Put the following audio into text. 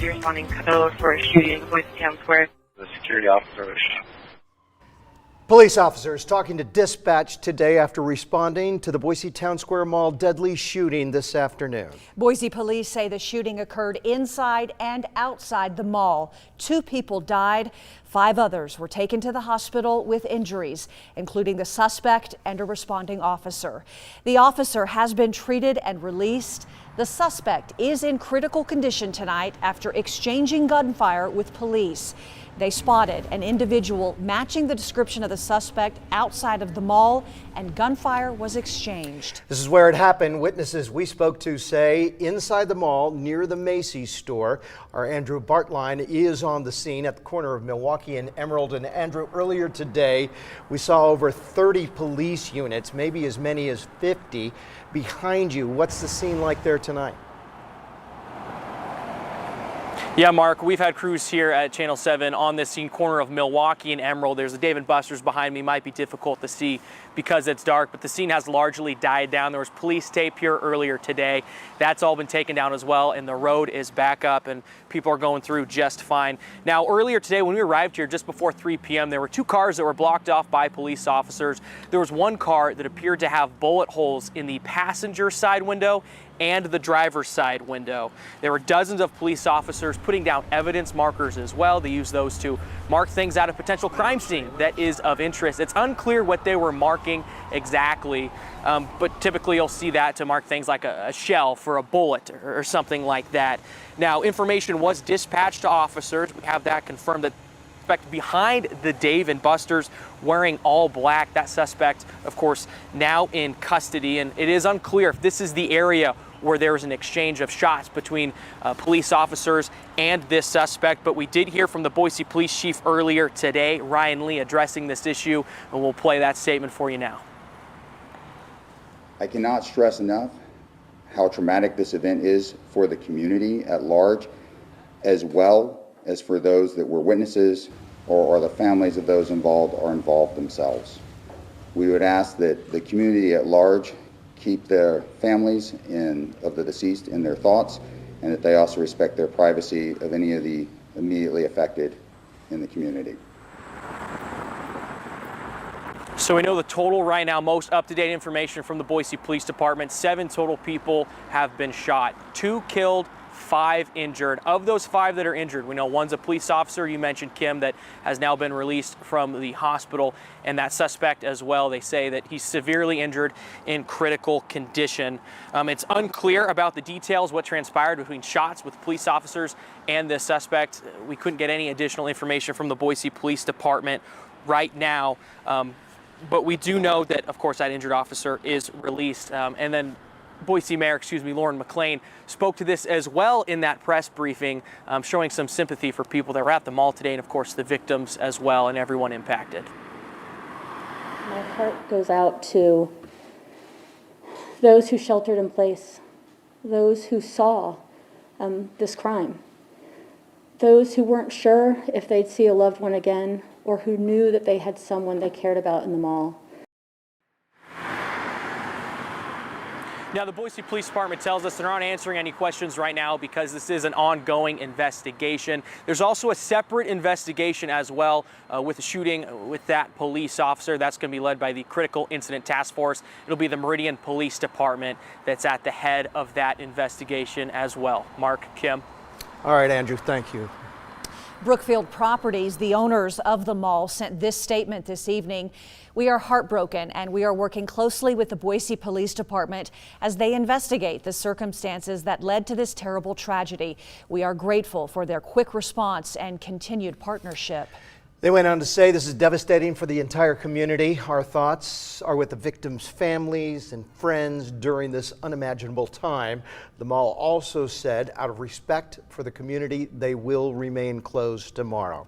You're responding code for a shooting in Boise Towne Square. The security officer was shot. Police officers talking to dispatch today after responding to the Boise Towne Square Mall deadly shooting this afternoon. Boise police say the shooting occurred inside and outside the mall. 2 people died. 5 others were taken to the hospital with injuries, including the suspect and a responding officer. The officer has been treated and released. The suspect is in critical condition tonight after exchanging gunfire with police. They spotted an individual matching the description of the suspect outside of the mall, and gunfire was exchanged. This is where it happened. Witnesses we spoke to say inside the mall near the Macy's store. Our Andrew Bartline is on the scene at the corner of Milwaukee and Emerald. And Andrew, earlier today, we saw over 30 police units, maybe as many as 50 behind you. What's the scene like there tonight? Yeah, Mark, we've had crews here at Channel 7 on this scene, corner of Milwaukee and Emerald. There's a Dave & Buster's behind me. Might be difficult to see because it's dark, but the scene has largely died down. There was police tape here earlier today. That's all been taken down as well, and the road is back up, and people are going through just fine. Now, earlier today when we arrived here just before 3 p.m., there were 2 cars that were blocked off by police officers. There was 1 car that appeared to have bullet holes in the passenger side window and the driver's side window. There were dozens of police officers putting down evidence markers as well. They use those to mark things out of potential crime scene that is of interest. It's unclear what they were marking exactly, but typically you'll see that to mark things like a shell for a bullet or something like that. Now, information was dispatched to officers. We have that confirmed that suspect behind the Dave & Buster's wearing all black. That suspect, of course, now in custody, and it is unclear if this is the area where there was an exchange of shots between police officers and this suspect. But we did hear from the Boise Police Chief earlier today, Ryan Lee, addressing this issue, and we'll play that statement for you now. I cannot stress enough how traumatic this event is for the community at large, as well as for those that were witnesses or the families of those involved are involved themselves. We would ask that the community at large keep their families of the deceased in their thoughts, and that they also respect their privacy of any of the immediately affected in the community. So we know the total right now, most up-to-date information from the Boise Police Department, 7 total people have been shot, 2 killed, 5 injured. Of those 5 that are injured, we know one's a police officer, you mentioned Kim, that has now been released from the hospital, and that suspect as well, they say that he's severely injured in critical condition. It's unclear about the details, what transpired between shots with police officers and this suspect. We couldn't get any additional information from the Boise Police Department right now, but we do know that, of course, that injured officer is released. And then Boise Mayor, Lauren McLean, spoke to this as well in that press briefing, showing some sympathy for people that were at the mall today, and of course the victims as well, and everyone impacted. My heart goes out to those who sheltered in place, those who saw this crime, those who weren't sure if they'd see a loved one again, or who knew that they had someone they cared about in the mall. Now, the Boise Police Department tells us they're not answering any questions right now because this is an ongoing investigation. There's also a separate investigation as well with the shooting with that police officer. That's going to be led by the Critical Incident Task Force. It'll be the Meridian Police Department that's at the head of that investigation as well. Mark, Kim. All right, Andrew, thank you. Brookfield Properties, the owners of the mall, sent this statement this evening. We are heartbroken and we are working closely with the Boise Police Department as they investigate the circumstances that led to this terrible tragedy. We are grateful for their quick response and continued partnership. They went on to say this is devastating for the entire community. Our thoughts are with the victims' families and friends during this unimaginable time. The mall also said, out of respect for the community, they will remain closed tomorrow.